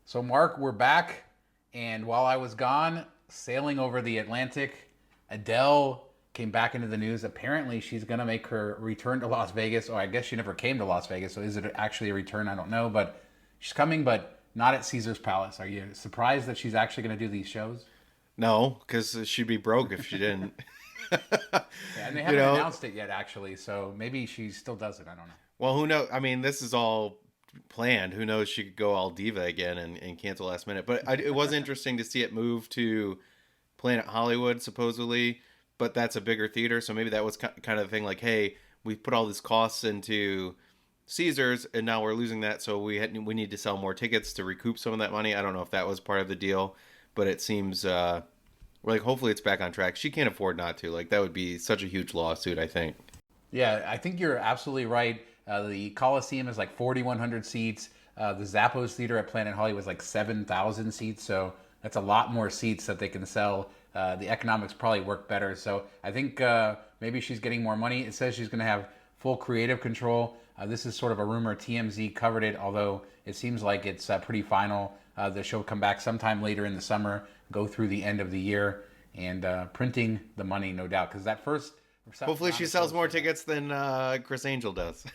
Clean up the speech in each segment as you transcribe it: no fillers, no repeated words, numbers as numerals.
So, Mark, we're back. And while I was gone sailing over the Atlantic, Adele came back into the news. Apparently, she's going to make her return to Las Vegas. Or I guess she never came to Las Vegas. So, is it actually a return? I don't know. But she's coming, but not at Caesar's Palace. Are you surprised that she's actually going to do these shows? No, because she'd be broke if she didn't. Yeah, and they You haven't know, announced it yet, actually. So, maybe she still does it. I don't know. well, who knows? I mean, this is all planned. Who knows? She could go all diva again and cancel last minute. But it was interesting to see it move to Planet Hollywood, supposedly. But that's a bigger theater. So maybe that was kind of the thing like, hey, we put all these costs into Caesars and now we're losing that. So we need to sell more tickets to recoup some of that money. I don't know if that was part of the deal, but it seems like hopefully it's back on track. She can't afford not to. Like that would be such a huge lawsuit, I think. Yeah, I think you're absolutely right. The Coliseum is like 4,100 seats. The Zappos Theater at Planet Hollywood was like 7,000 seats. So that's a lot more seats that they can sell. The economics probably work better. So I think maybe she's getting more money. It says she's going to have full creative control. This is sort of a rumor. TMZ covered it, although it seems like it's pretty final. The show will come back sometime later in the summer, go through the end of the year, and printing the money, no doubt. Because that first Hopefully she sells more tickets than Chris Angel does.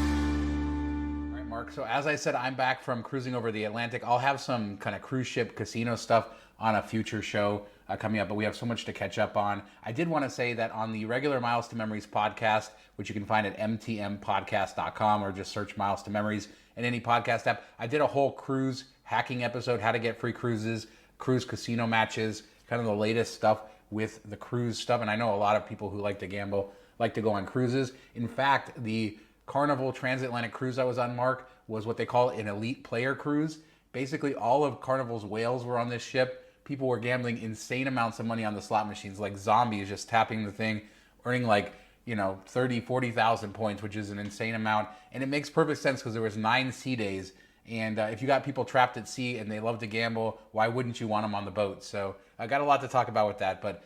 All right, Mark. So as I said, I'm back from cruising over the Atlantic. I'll have some kind of cruise ship casino stuff on a future show coming up, but we have so much to catch up on. I did want to say that on the regular Miles to Memories podcast, which you can find at mtmpodcast.com or just search Miles to Memories in any podcast app, I did a whole cruise hacking episode, how to get free cruises, cruise casino matches, kind of the latest stuff with the cruise stuff. And I know a lot of people who like to gamble like to go on cruises. In fact, the Carnival Transatlantic cruise I was on, Mark, was what they call an elite player cruise. Basically, all of Carnival's whales were on this ship. People were gambling insane amounts of money on the slot machines, like zombies, just tapping the thing, earning like, 30, 40,000 points, which is an insane amount. And it makes perfect sense because there was 9 sea days. And if you got people trapped at sea and they love to gamble, why wouldn't you want them on the boat? So I got a lot to talk about with that, but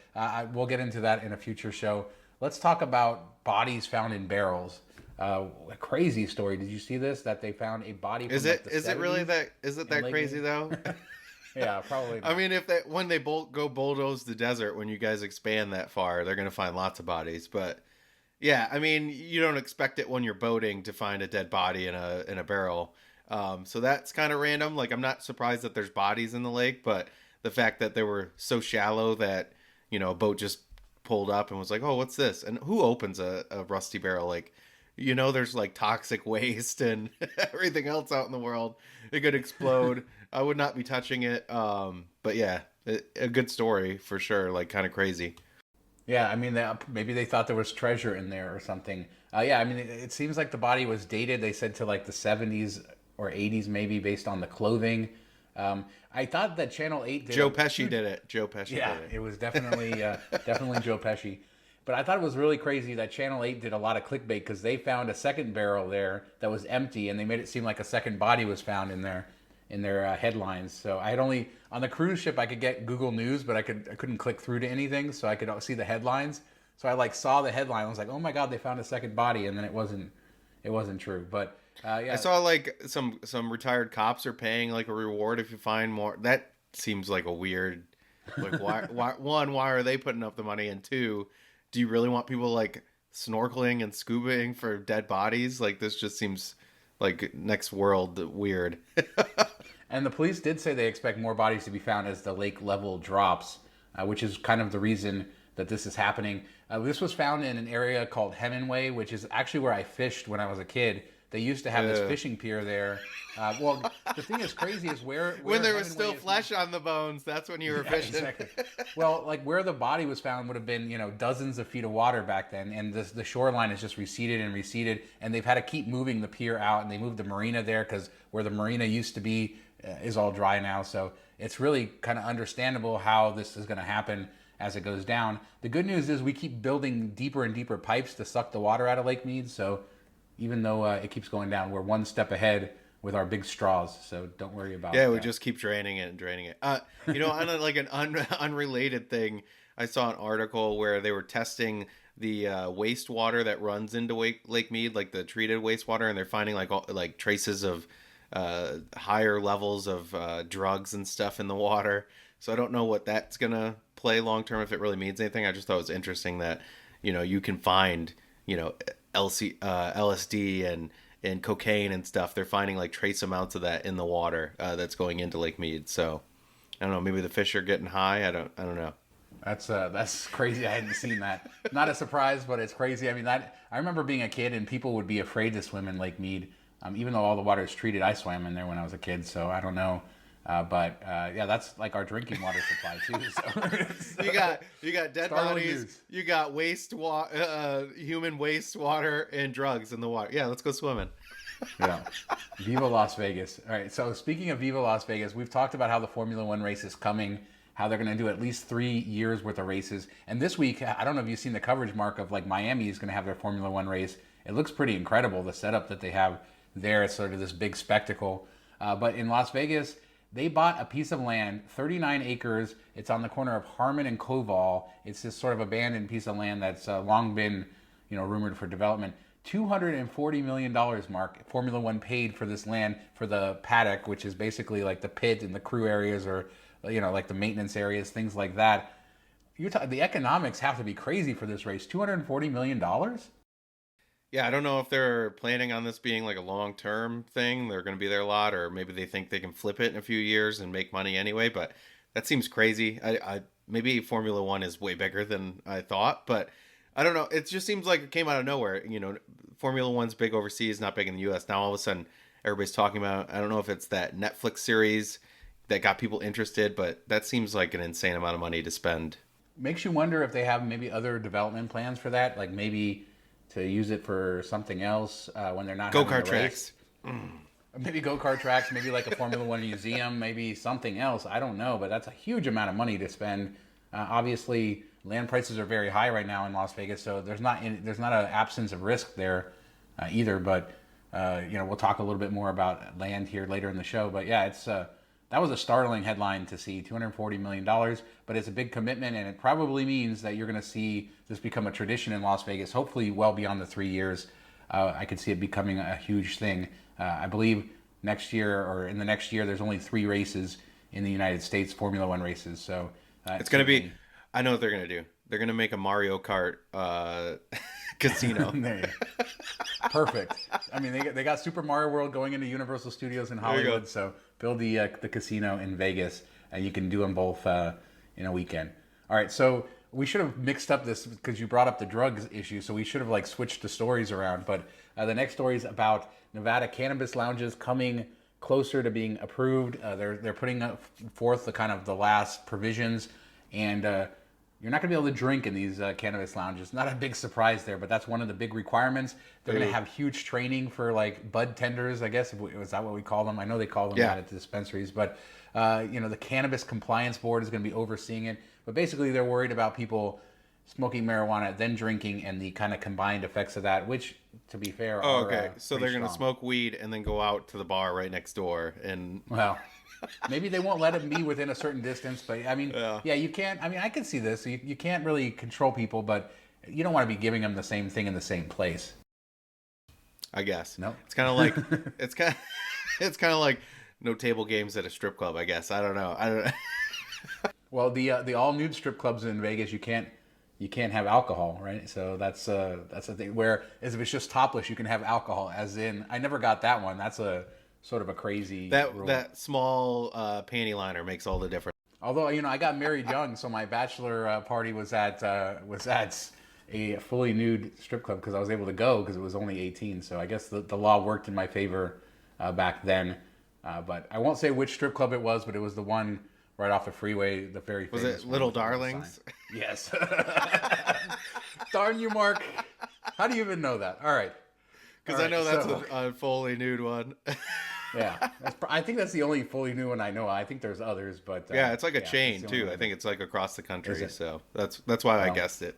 we'll get into that in a future show. Let's talk about bodies found in barrels. A crazy story. Did you see this? That they found a body from Is like it the is it really 70s that is it in that Lake crazy Mead? though? Yeah, probably I not. mean, if that when they go bulldoze the desert, when you guys expand that far, they're gonna find lots of bodies. But yeah, I mean, you don't expect it when you're boating to find a dead body in a barrel. So that's kind of random. Like I'm not surprised that there's bodies in the lake, but the fact that they were so shallow that a boat just pulled up and was like, "Oh, what's this?" And who opens a rusty barrel? Like, there's like toxic waste and everything else out in the world. It could explode. I would not be touching it. But yeah, a good story for sure. Like kind of crazy. Yeah, I mean, maybe they thought there was treasure in there or something. Yeah, I mean, it seems like the body was dated. They said to like the 70s or 80s, maybe based on the clothing. I thought that Channel 8 did Joe a Pesci huge. did it. Joe Pesci Yeah, did it. it was definitely Joe Pesci. But I thought it was really crazy that Channel 8 did a lot of clickbait because they found a second barrel there that was empty, and they made it seem like a second body was found in their headlines. So I had only on the cruise ship I could get Google News, but I couldn't click through to anything, so I could see the headlines. So I like saw the headline, I was like, oh my god, they found a second body, and then it wasn't true. But I yeah, saw like some retired cops are paying like a reward if you find more. That seems like a weird. Like why are they putting up the money, and two, do you really want people like snorkeling and scubaing for dead bodies? Like this just seems like next world weird. and the police did say they expect more bodies to be found as the lake level drops, which is kind of the reason that this is happening. This was found in an area called Hemingway, which is actually where I fished when I was a kid. They used to have this Yeah. fishing pier there. Well, the thing that's crazy is where When there was Hemingway still is flesh on the bones, that's when you were Yeah, fishing. exactly. Well, like where the body was found would have been, dozens of feet of water back then, and the shoreline is just receded and receded, and they've had to keep moving the pier out, and they moved the marina there because where the marina used to be is all dry now. So it's really kind of understandable how this is going to happen as it goes down. The good news is we keep building deeper and deeper pipes to suck the water out of Lake Mead. So even though it keeps going down, we're one step ahead with our big straws. So don't worry about Yeah, we that. just keep draining it and draining it. On like an unrelated thing, I saw an article where they were testing wastewater that runs into Lake Mead, like the treated wastewater, and they're finding like traces of higher levels of drugs and stuff in the water. So I don't know what that's gonna play long term, if it really means anything. I just thought it was interesting that you can find LSD and cocaine and stuff. They're finding like trace amounts of that in the water that's going into Lake Mead. So I don't know. Maybe the fish are getting high. I don't know. That's crazy. I hadn't seen that. Not a surprise, but it's crazy. I mean, I remember being a kid and people would be afraid to swim in Lake Mead, even though all the water is treated. I swam in there when I was a kid, so I don't know. But that's like our drinking water supply too. So you got dead bodies. You got human wastewater and drugs in the water. Yeah, let's go swimming. Yeah, Viva Las Vegas. All right. So speaking of Viva Las Vegas, we've talked about how the Formula One race is coming, how they're going to do at least 3 years worth of races. And this week, I don't know if you've seen the coverage, Mark, of like Miami is going to have their Formula One race. It looks pretty incredible, the setup that they have there. It's sort of this big spectacle. But in Las Vegas, they bought a piece of land, 39 acres. It's on the corner of Harmon and Koval. It's this sort of abandoned piece of land that's long been, rumored for development. $240 million, Mark. Formula One paid for this land for the paddock, which is basically like the pit and the crew areas, or like the maintenance areas, things like that. The economics have to be crazy for this race. $240 million? Yeah, I don't know if they're planning on this being like a long-term thing. They're going to be there a lot, or maybe they think they can flip it in a few years and make money anyway. But that seems crazy. Maybe Formula One is way bigger than I thought, but I don't know. It just seems like it came out of nowhere. Formula One's big overseas, not big in the U.S. Now all of a sudden, everybody's talking about. I don't know if it's that Netflix series that got people interested, but that seems like an insane amount of money to spend. Makes you wonder if they have maybe other development plans for that, like maybe to use it for something else when they're not go-kart tracks. Maybe go-kart tracks, maybe like a Formula One museum, maybe something else. I don't know, but that's a huge amount of money to spend. Obviously, land prices are very high right now in Las Vegas, so there's not an absence of risk there either. But we'll talk a little bit more about land here later in the show. But yeah, it's that was a startling headline to see, $240 million. But it's a big commitment, and it probably means that you're going to see this become a tradition in Las Vegas. Hopefully, well beyond the 3 years, I could see it becoming a huge thing. I believe next year or in the next year, there's only 3 races in the United States, Formula One races. So it's going to be. I know what they're going to do. They're going to make a Mario Kart casino. Perfect. I mean, they got Super Mario World going into Universal Studios in Hollywood, so build the casino in Vegas, and you can do them both in a weekend. All right, so we should have mixed up this because you brought up the drugs issue, so we should have switched the stories around. But the next story is about Nevada cannabis lounges coming closer to being approved. They're putting forth the last provisions, and you're not going to be able to drink in these cannabis lounges. Not a big surprise there, but that's one of the big requirements. They're going to have huge training for bud tenders, I guess. Is that what we call them? I know they call them that at the dispensaries, but the Cannabis Compliance Board is going to be overseeing it. But basically, they're worried about people smoking marijuana, then drinking, and the kind of combined effects of that, which, to be fair, are so they're going to smoke weed and then go out to the bar right next door and... Well... Maybe they won't let it be within a certain distance, but I mean, you can't. I mean, I can see this. You can't really control people, but you don't want to be giving them the same thing in the same place. I guess. No, it's kind of like it's kind of like no table games at a strip club. I guess I don't know. Well, the all nude strip clubs in Vegas, you can't have alcohol, right? So that's a thing. Whereas if it's just topless, you can have alcohol. As in, I never got that one. That's a sort of a crazy rule. That small panty liner makes all the difference. Although I got married young, so my bachelor party was at a fully nude strip club because I was able to go because it was only 18. So I guess the law worked in my favor back then. But I won't say which strip club it was, but it was the one right off the freeway. The very famous was it Little Darlings? Yes. Darn you, Mark! How do you even know that? All right. Because I know that's a fully nude one. Yeah, I think that's the only fully new one I know. I think there's others, but it's like a chain too. I think it's across the country, so that's why I guessed it.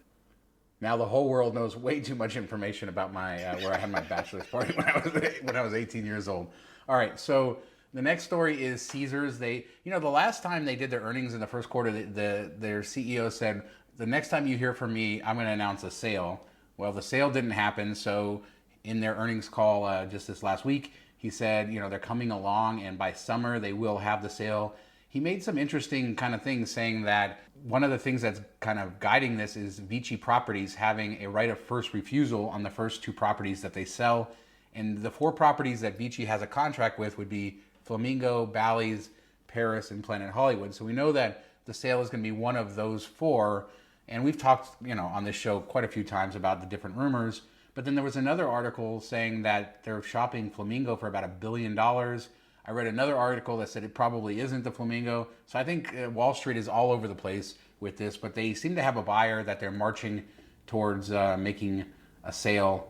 Now the whole world knows way too much information about my where I had my bachelor's party when I was 18 years old. All right, so the next story is Caesars. They, the last time they did their earnings in the first quarter, their CEO said the next time you hear from me, I'm going to announce a sale. Well, the sale didn't happen. So in their earnings call just this last week, he said, they're coming along and by summer they will have the sale. He made some interesting kind of things saying that one of the things that's kind of guiding this is VICI Properties having a right of first refusal on the first 2 properties that they sell. And the 4 properties that VICI has a contract with would be Flamingo, Bally's, Paris, and Planet Hollywood. So we know that the sale is going to be one of those 4. And we've talked, on this show quite a few times about the different rumors. But then there was another article saying that they're shopping Flamingo for about $1 billion. I read another article that said it probably isn't the Flamingo. So I think Wall Street is all over the place with this, but they seem to have a buyer that they're marching towards making a sale.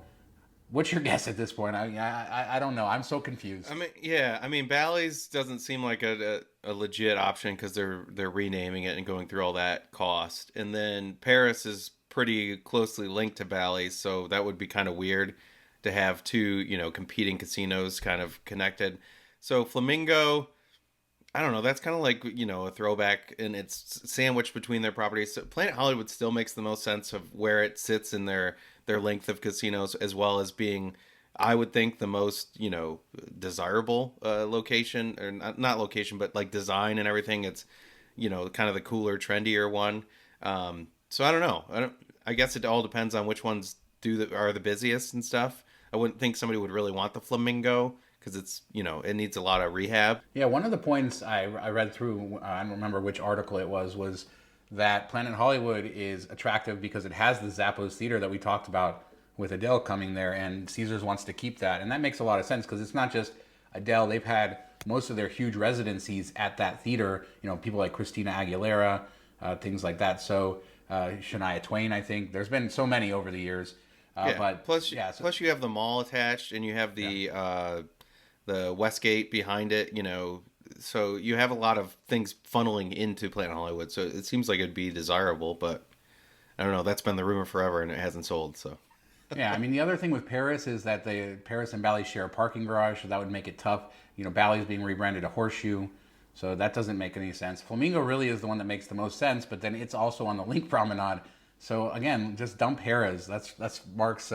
What's your guess at this point? I don't know. I'm so confused. I mean, Bally's doesn't seem like a legit option because they're renaming it and going through all that cost. And then Paris is pretty closely linked to Bally's, so that would be kind of weird to have 2, competing casinos kind of connected. So Flamingo, I don't know. That's kind of like, a throwback, and it's sandwiched between their properties. So Planet Hollywood still makes the most sense of where it sits in their length of casinos, as well as being, I would think, the most, desirable location, or not location, but like design and everything. It's, kind of the cooler, trendier one. So I don't know. I guess it all depends on which ones are the busiest and stuff. I wouldn't think somebody would really want the Flamingo because it's, it needs a lot of rehab. Yeah, one of the points I read through, I don't remember which article it was that Planet Hollywood is attractive because it has the Zappos Theater that we talked about with Adele coming there, and Caesars wants to keep that. And that makes a lot of sense because it's not just Adele. They've had most of their huge residencies at that theater, people like Christina Aguilera, things like that. So Shania Twain, I think. There's been so many over the years. But plus you have the mall attached, and you have the Westgate behind it, so you have a lot of things funneling into Planet Hollywood. So it seems like it'd be desirable, but I don't know. That's been the rumor forever, and it hasn't sold. So yeah, I mean, the other thing with Paris is that Paris and Bally's share a parking garage, so that would make it tough. Bally's being rebranded a Horseshoe, so that doesn't make any sense. Flamingo really is the one that makes the most sense, but then it's also on the Link Promenade. So again, just dump Harrah's. That's Mark's.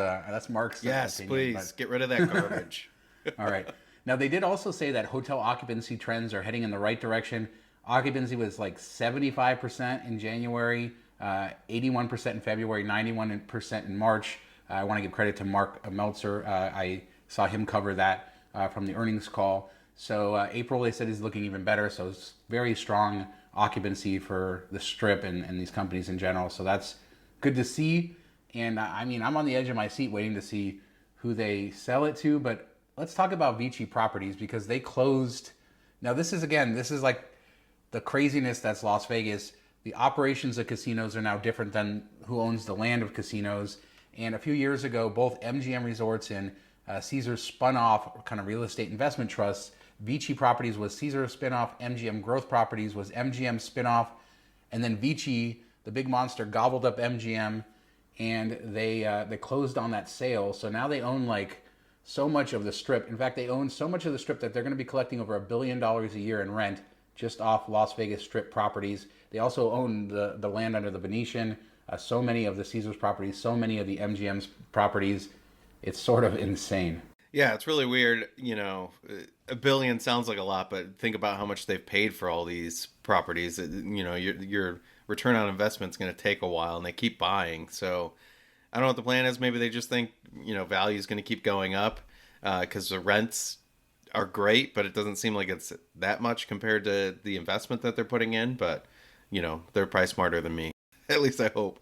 Yes, opinion, please get rid of that garbage. All right. Now they did also say that hotel occupancy trends are heading in the right direction. Occupancy was like 75% in January, 81% in February, 91% in March. I want to give credit to Mark Meltzer. I saw him cover that from the earnings call. So April, they said, is looking even better. So it's very strong occupancy for the Strip and these companies in general. So that's good to see. And I mean, I'm on the edge of my seat waiting to see who they sell it to. But let's talk about VICI Properties because they closed. Now, this is like the craziness that's Las Vegas. The operations of casinos are now different than who owns the land of casinos. And a few years ago, both MGM Resorts and Caesars spun off kind of real estate investment trusts. VICI Properties was Caesars spinoff. MGM Growth Properties was MGM spinoff. And then VICI, the big monster, gobbled up MGM, and they closed on that sale. So now they own like so much of the Strip. In fact, they own so much of the Strip that they're going to be collecting over $1 billion a year in rent just off Las Vegas Strip properties. They also own the land under the Venetian, so many of the Caesars properties, so many of the MGM's properties. It's sort of insane. Yeah, it's really weird. $1 billion sounds like a lot, but think about how much they've paid for all these properties. Your return on investment is going to take a while, and they keep buying. So I don't know what the plan is. Maybe they just think, value is going to keep going up because the rents are great, but it doesn't seem like it's that much compared to the investment that they're putting in. But, they're probably smarter than me. At least I hope.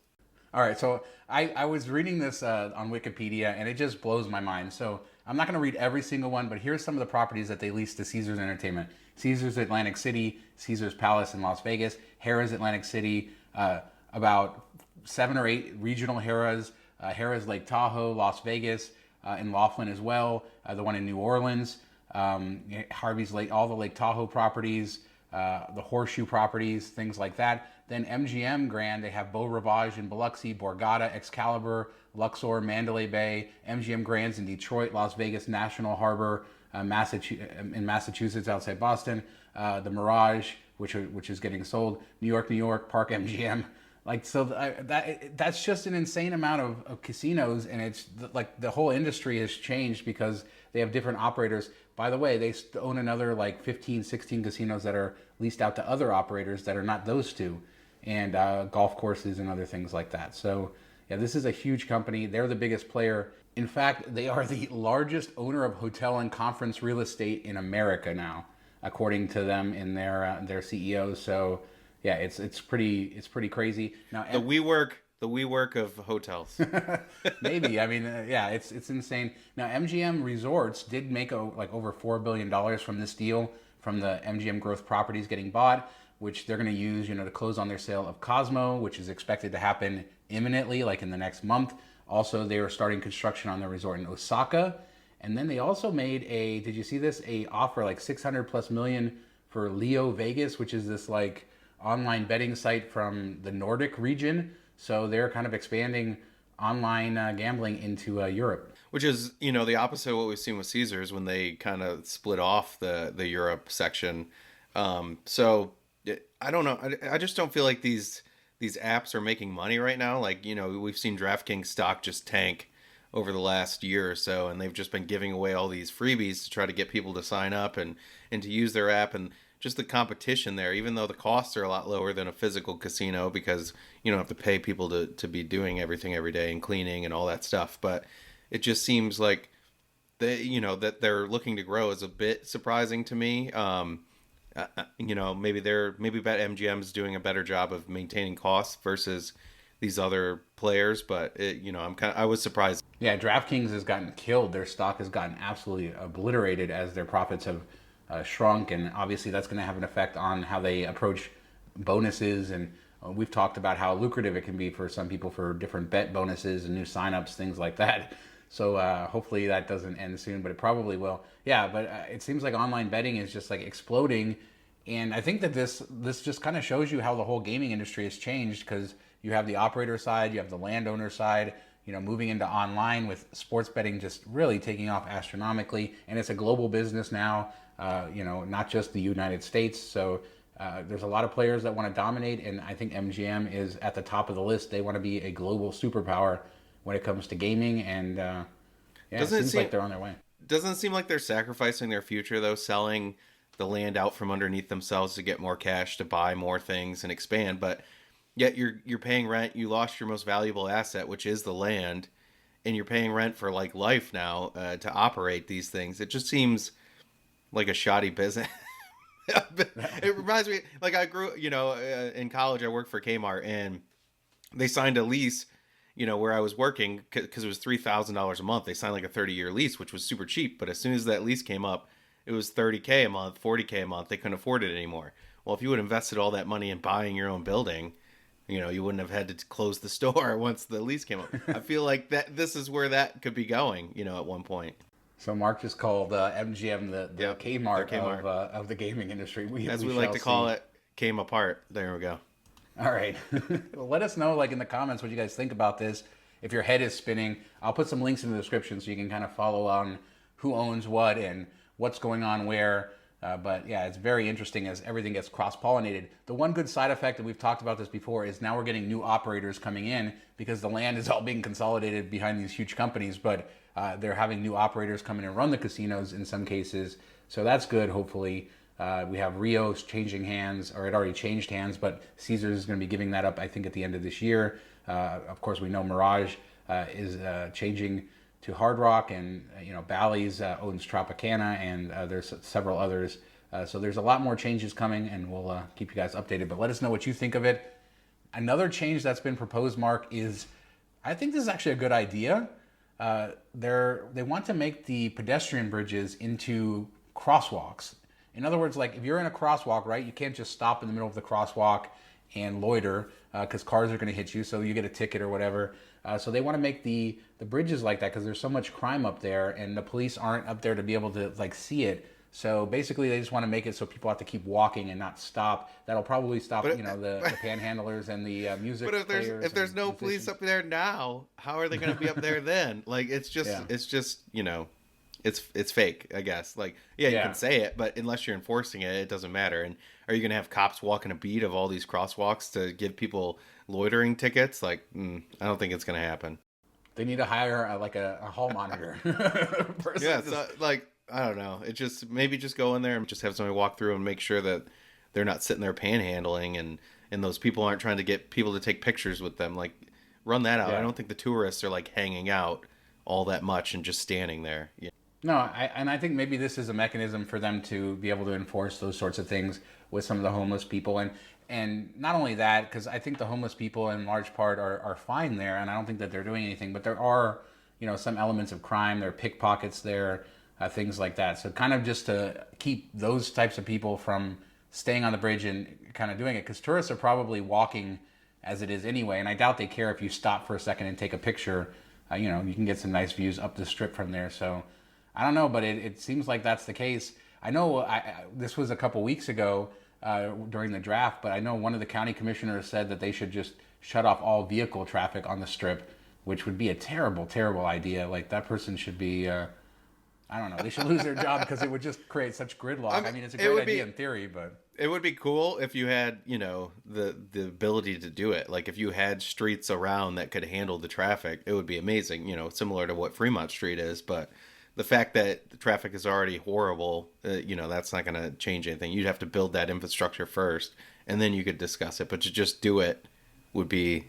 All right, so I was reading this on Wikipedia, and it just blows my mind. So I'm not going to read every single one, but here's some of the properties that they leased to Caesars Entertainment. Caesars Atlantic City, Caesars Palace in Las Vegas, Harrah's Atlantic City, about 7 or 8 regional Harrah's, Harrah's Lake Tahoe, Las Vegas, in Laughlin as well, the one in New Orleans, Harvey's Lake, all the Lake Tahoe properties, the Horseshoe properties, things like that. Then MGM Grand, they have Beau Rivage in Biloxi, Borgata, Excalibur, Luxor, Mandalay Bay, MGM Grands in Detroit, Las Vegas, National Harbor, in Massachusetts outside Boston, the Mirage, which is getting sold, New York, Park MGM, Like, so that's just an insane amount of casinos, and it's like the whole industry has changed because they have different operators. By the way, they own another like 15, 16 casinos that are leased out to other operators that are not those two, and golf courses and other things like that. So yeah, this is a huge company. They're the biggest player. In fact, they are the largest owner of hotel and conference real estate in America now, according to them in their CEO. So yeah, it's pretty crazy. Now The WeWork of hotels. maybe, I mean, yeah, it's insane. Now MGM Resorts did make like over $4 billion from this deal, from the MGM Growth Properties getting bought, which they're going to use, to close on their sale of Cosmo, which is expected to happen imminently, like in the next month. Also, they are starting construction on their resort in Osaka, and then they also made did you see this? A offer like 600+ million for LeoVegas, which is this like online betting site from the Nordic region. So they're kind of expanding online gambling into Europe. Which is, the opposite of what we've seen with Caesars when they kind of split off the Europe section. So I don't know. I just don't feel like these apps are making money right now. Like, we've seen DraftKings stock just tank over the last year or so, and they've just been giving away all these freebies to try to get people to sign up and to use their app. And just the competition there, even though the costs are a lot lower than a physical casino because you don't have to pay people to be doing everything every day and cleaning and all that stuff. But it just seems like that they're looking to grow is a bit surprising to me. Maybe BetMGM's doing a better job of maintaining costs versus these other players, but I was surprised. Yeah, DraftKings has gotten killed. Their stock has gotten absolutely obliterated as their profits have shrunk, and obviously that's going to have an effect on how they approach bonuses. And we've talked about how lucrative it can be for some people for different bet bonuses and new signups, things like that. So hopefully that doesn't end soon, but it probably will. Yeah, but it seems like online betting is just like exploding, and I think that this just kind of shows you how the whole gaming industry has changed, because you have the operator side, you have the landowner side, moving into online, with sports betting just really taking off astronomically, and it's a global business now. Not just the United States. So there's a lot of players that want to dominate, and I think MGM is at the top of the list. They want to be a global superpower when it comes to gaming, and it seems like they're on their way. Doesn't it seem like they're sacrificing their future, though, selling the land out from underneath themselves to get more cash to buy more things and expand, but yet you're paying rent. You lost your most valuable asset, which is the land, and you're paying rent for like life now to operate these things. It just seems like a shoddy business. It reminds me, like I grew, in college, I worked for Kmart, and they signed a lease, where I was working, because it was $3,000 a month. They signed like a 30-year lease, which was super cheap. But as soon as that lease came up, it was $30K a month, $40K a month. They couldn't afford it anymore. Well, if you would have invested all that money in buying your own building, you wouldn't have had to close the store once the lease came up. I feel like this is where that could be going, at one point. So Mark just called MGM the Kmart of the gaming industry. As we like to call it, came apart. There we go. All right. Well, let us know, like, in the comments, what you guys think about this. If your head is spinning, I'll put some links in the description so you can kind of follow on who owns what and what's going on where. But yeah, it's very interesting as everything gets cross-pollinated. The one good side effect, and we've talked about this before, is now we're getting new operators coming in because the land is all being consolidated behind these huge companies, but they're having new operators come in and run the casinos in some cases. So that's good, hopefully. We have Rio's changing hands, or it already changed hands, but Caesars is going to be giving that up, I think, at the end of this year. Of course, we know Mirage is changing to Hard Rock, and Bally's owns Tropicana, and there's several others. So there's a lot more changes coming, and we'll keep you guys updated. But let us know what you think of it. Another change that's been proposed, Mark, is I think this is actually a good idea. They want to make the pedestrian bridges into crosswalks. In other words, like if you're in a crosswalk, right, you can't just stop in the middle of the crosswalk and loiter because cars are going to hit you, so you get a ticket or whatever. So they want to make the bridges like that because there's so much crime up there, and the police aren't up there to be able to like see it. So basically, they just want to make it so people have to keep walking and not stop. That'll probably stop, the panhandlers and the music. But if there's no police up there now, how are they going to be up there then? Like it's just it's fake, I guess. Like, yeah, you Yeah. can say it, but unless you're enforcing it, it doesn't matter. And are you going to have cops walking a beat of all these crosswalks to give people loitering tickets? Like, I don't think it's going to happen. They need to hire like a hall monitor Yeah, person. so like I don't know. It just maybe just go in there and just have somebody walk through and make sure that they're not sitting there panhandling and those people aren't trying to get people to take pictures with them. Like run that out. I Yeah. don't think the tourists are like hanging out all that much and just standing there. Yeah. No, I think maybe this is a mechanism for them to be able to enforce those sorts of things with some of the homeless people, and not only that, because I think the homeless people in large part are fine there, and I don't think that they're doing anything, but there are, some elements of crime. There are pickpockets there, things like that. So kind of just to keep those types of people from staying on the bridge and kind of doing it, because tourists are probably walking as it is anyway, and I doubt they care if you stop for a second and take a picture. You can get some nice views up the strip from there. So I don't know, but it seems like that's the case. I know this was a couple weeks ago during the draft, but I know one of the county commissioners said that they should just shut off all vehicle traffic on the strip, which would be a terrible, terrible idea. Like that person should be, I don't know, they should lose their job because it would just create such gridlock. I mean, it's a great idea in theory, but It would be cool if you had, the ability to do it. Like if you had streets around that could handle the traffic, it would be amazing, similar to what Fremont Street is, but the fact that the traffic is already horrible, that's not going to change anything. You'd have to build that infrastructure first, and then you could discuss it. But to just do it would be,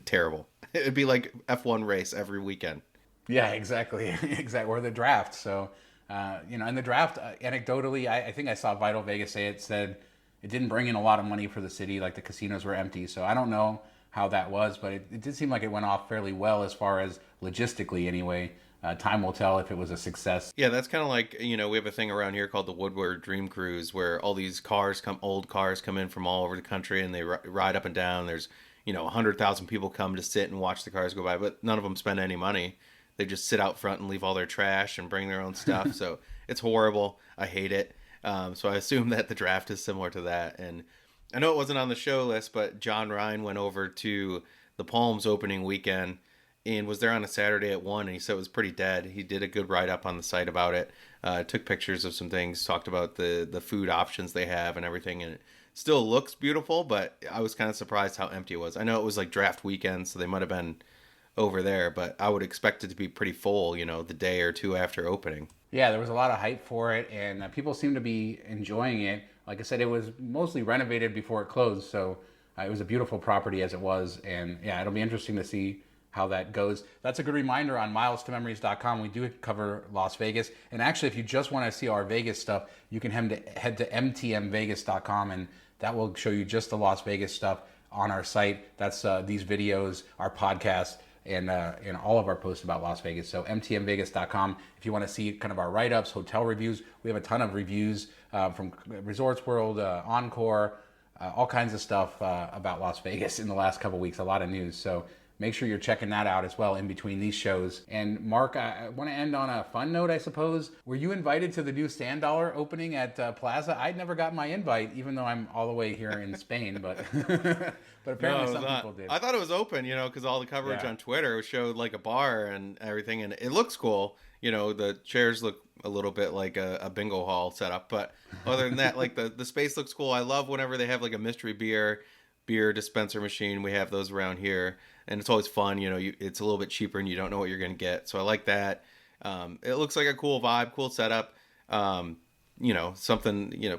terrible. It would be like F1 race every weekend. yeah, exactly, exactly. Or the draft. So, in the draft, anecdotally, I think I saw Vital Vegas say it said it didn't bring in a lot of money for the city. Like the casinos were empty. So I don't know how that was, but it did seem like it went off fairly well as far as logistically anyway. Time will tell if it was a success. Yeah, that's kind of like, we have a thing around here called the Woodward Dream Cruise where all these old cars come in from all over the country and they ride up and down. There's, 100,000 people come to sit and watch the cars go by, but none of them spend any money. They just sit out front and leave all their trash and bring their own stuff. So it's horrible. I hate it. So I assume that the draft is similar to that. And I know it wasn't on the show list, but John Ryan went over to the Palms opening weekend and was there on a Saturday at 1, and he said it was pretty dead. He did a good write-up on the site about it, took pictures of some things, talked about the food options they have and everything, and it still looks beautiful, but I was kind of surprised how empty it was. I know it was like draft weekend, so they might have been over there, but I would expect it to be pretty full, the day or two after opening. Yeah, there was a lot of hype for it, and people seem to be enjoying it. Like I said, it was mostly renovated before it closed, so it was a beautiful property as it was, and yeah, it'll be interesting to see how that goes. That's a good reminder. On milestomemories.com, we do cover Las Vegas. And actually, if you just want to see our Vegas stuff, you can head to mtmvegas.com, and that will show you just the Las Vegas stuff on our site. That's these videos, our podcast, and all of our posts about Las Vegas. So mtmvegas.com. If you want to see kind of our write-ups, hotel reviews, we have a ton of reviews from Resorts World, Encore, all kinds of stuff about Las Vegas in the last couple weeks. A lot of news. So make sure you're checking that out as well in between these shows. And Mark, I want to end on a fun note, I suppose. Were you invited to the new Sand Dollar opening at Plaza? I'd never got my invite, even though I'm all the way here in Spain, but but apparently some people did. I thought it was open, because all the coverage on Twitter showed like a bar and everything, and it looks cool. The chairs look a little bit like a bingo hall setup, but other than that, like the space looks cool. I love whenever they have like a mystery beer dispenser machine. We have those around here. And it's always fun, it's a little bit cheaper and you don't know what you're going to get. So I like that. It looks like a cool vibe, cool setup. Something,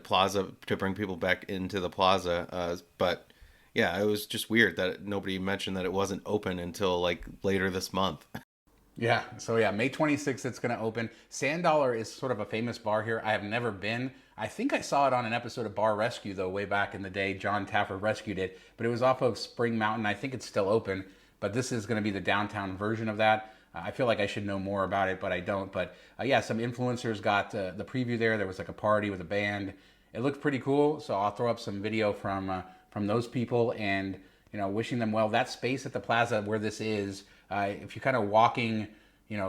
Plaza to bring people back into the Plaza. But yeah, it was just weird that nobody mentioned that it wasn't open until like later this month. Yeah. So yeah, May 26th, it's going to open. Sand Dollar is sort of a famous bar here. I have never been. I think I saw it on an episode of Bar Rescue, though, way back in the day. John Taffer rescued it, but it was off of Spring Mountain. I think it's still open. But this is going to be the downtown version of that. I feel like I should know more about it, but I don't. But yeah, some influencers got the preview there. There was like a party with a band. It looked pretty cool. So I'll throw up some video from those people and wishing them well. That space at the Plaza where this is, if you're kind of walking,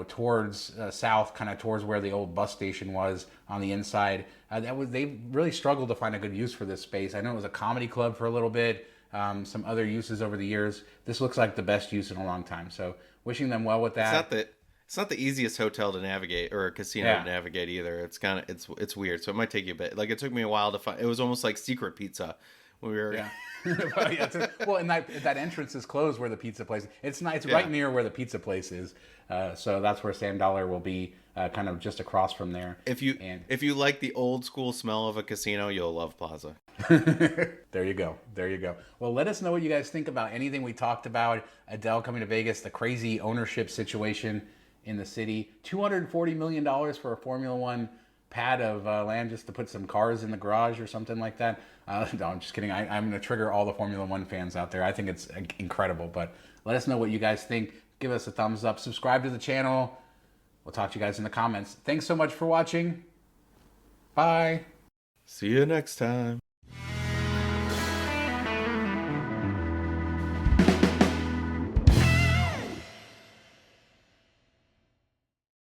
towards south, kind of towards where the old bus station was on the inside, they really struggled to find a good use for this space. I know it was a comedy club for a little bit. Some other uses over the years. This looks like the best use in a long time. So wishing them well with that. It's not the easiest hotel to navigate or a casino Yeah. to navigate either. It's kind of it's weird. So it might take you a bit. Like it took me a while to find. It was almost like secret pizza when we were. Yeah. Well, yeah, well, and that entrance is closed where the pizza place. It's not. It's Yeah. right near where the pizza place is. So that's where Sam Dollar will be, kind of just across from there. If you like the old school smell of a casino, you'll love Plaza. There you go. There you go. Well, let us know what you guys think about anything we talked about. Adele coming to Vegas, the crazy ownership situation in the city. $240 million for a Formula One pad of land just to put some cars in the garage or something like that. No, I'm just kidding. I'm going to trigger all the Formula One fans out there. I think it's incredible. But let us know what you guys think. Give us a thumbs up. Subscribe to the channel. We'll talk to you guys in the comments. Thanks so much for watching. Bye. See you next time.